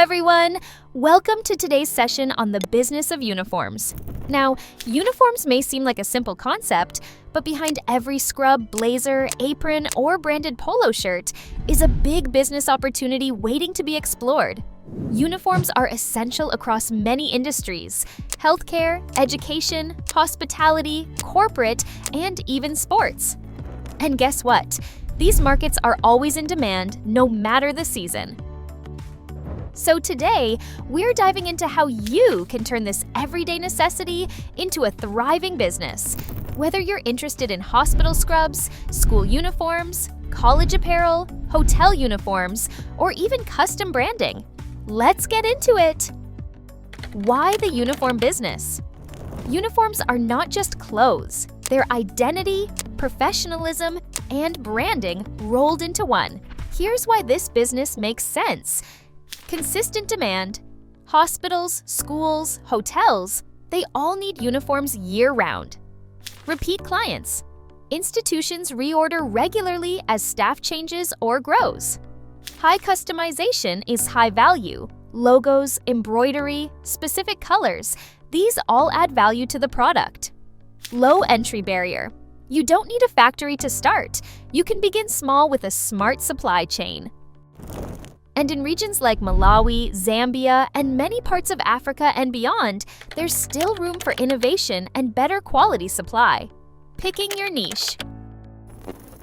everyone! Welcome to today's session on the business of uniforms. Now, uniforms may seem like a simple concept, but behind every scrub, blazer, apron, or branded polo shirt is a big business opportunity waiting to be explored. Uniforms are essential across many industries: healthcare, education, hospitality, corporate, and even sports. And guess what? These markets are always in demand, no matter the season. So today, we're diving into how you can turn this everyday necessity into a thriving business. Whether you're interested in hospital scrubs, school uniforms, college apparel, hotel uniforms, or even custom branding, let's get into it! Why the uniform business? Uniforms are not just clothes. They're identity, professionalism, and branding rolled into one. Here's why this business makes sense. Consistent demand. Hospitals, schools, hotels, they all need uniforms year-round. Repeat clients. Institutions reorder regularly as staff changes or grows. High customization is high value. Logos, embroidery, specific colors, these all add value to the product. Low entry barrier. You don't need a factory to start. You can begin small with a smart supply chain. And in regions like Malawi, Zambia, and many parts of Africa and beyond, there's still room for innovation and better quality supply. Picking your niche.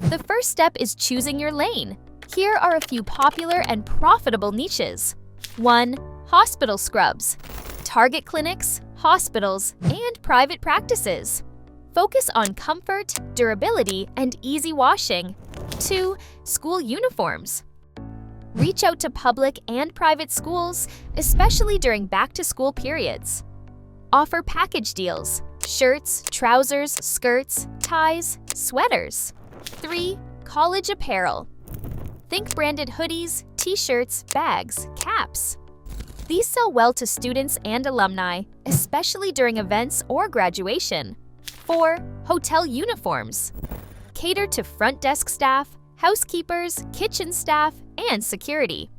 The first step is choosing your lane. Here are a few popular and profitable niches. 1. Hospital scrubs. Target clinics, hospitals, and private practices. Focus on comfort, durability, and easy washing. 2. School uniforms. Reach out to public and private schools, especially during back-to-school periods. Offer package deals: shirts, trousers, skirts, ties, sweaters. 3. College apparel. Think branded hoodies, t-shirts, bags, caps. These sell well to students and alumni, especially during events or graduation. 4. Hotel uniforms. Cater to front desk staff, housekeepers, kitchen staff, and security.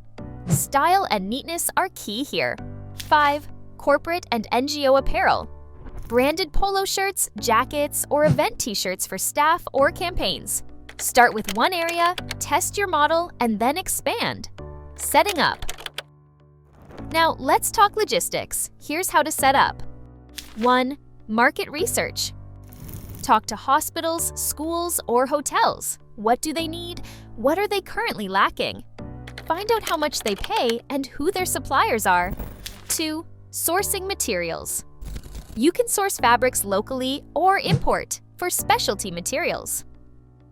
Style and neatness are key here. 5. Corporate and NGO apparel. Branded polo shirts, jackets, or event t-shirts for staff or campaigns. Start with one area, test your model, and then expand. Setting up. Now, let's talk logistics. Here's how to set up. 1. Market research. Talk to hospitals, schools, or hotels. What do they need? What are they currently lacking? Find out how much they pay and who their suppliers are. 2. Sourcing materials. You can source fabrics locally or import for specialty materials.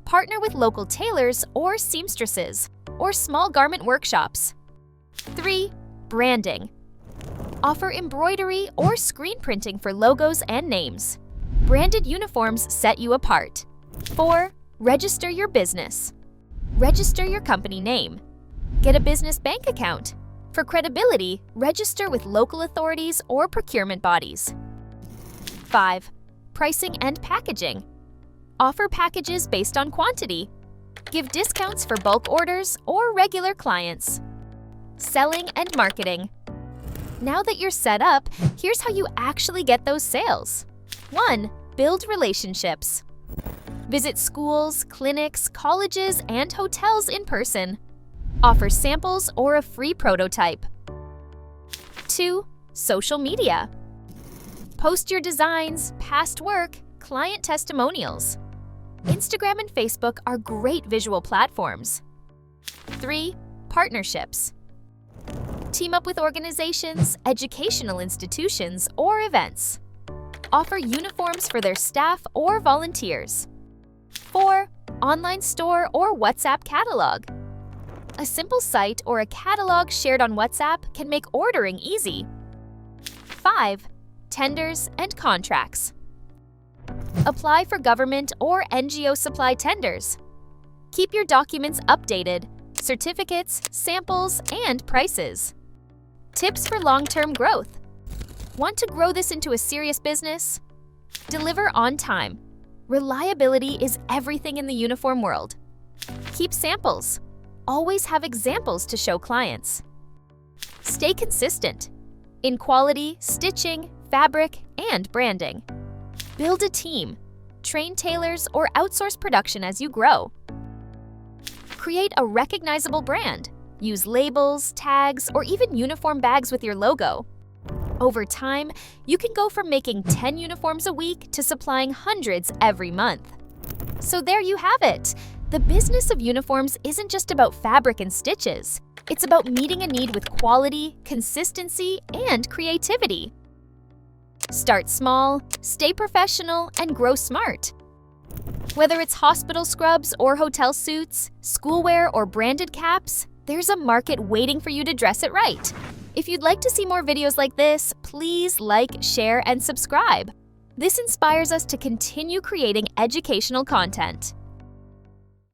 Partner with local tailors or seamstresses, or small garment workshops. 3. Branding. Offer embroidery or screen printing for logos and names. Branded uniforms set you apart. 4. Register your business. Register your company name. Get a business bank account. For credibility, register with local authorities or procurement bodies. 5. Pricing and packaging. Offer packages based on quantity. Give discounts for bulk orders or regular clients. Selling and marketing. Now that you're set up, here's how you actually get those sales. 1. Build relationships. Visit schools, clinics, colleges, and hotels in person. Offer samples or a free prototype. 2. Social media. Post your designs, past work, client testimonials. Instagram and Facebook are great visual platforms. 3. Partnerships. Team up with organizations, educational institutions, or events. Offer uniforms for their staff or volunteers. 4. Online store or WhatsApp catalog. A simple site or a catalog shared on WhatsApp can make ordering easy. 5. Tenders and contracts. Apply for government or NGO supply tenders. Keep your documents updated: certificates, samples, and prices. Tips for long-term growth. Want to grow this into a serious business? Deliver on time. Reliability is everything in the uniform world. Keep samples. Always have examples to show clients. Stay consistent in quality, stitching, fabric, and branding. Build a team. Train tailors or outsource production as you grow. Create a recognizable brand. Use labels, tags, or even uniform bags with your logo. Over time, you can go from making 10 uniforms a week to supplying hundreds every month. So there you have it. The business of uniforms isn't just about fabric and stitches. It's about meeting a need with quality, consistency, and creativity. Start small, stay professional, and grow smart. Whether it's hospital scrubs or hotel suits, schoolwear or branded caps, there's a market waiting for you to dress it right. If you'd like to see more videos like this, please like, share, and subscribe. This inspires us to continue creating educational content.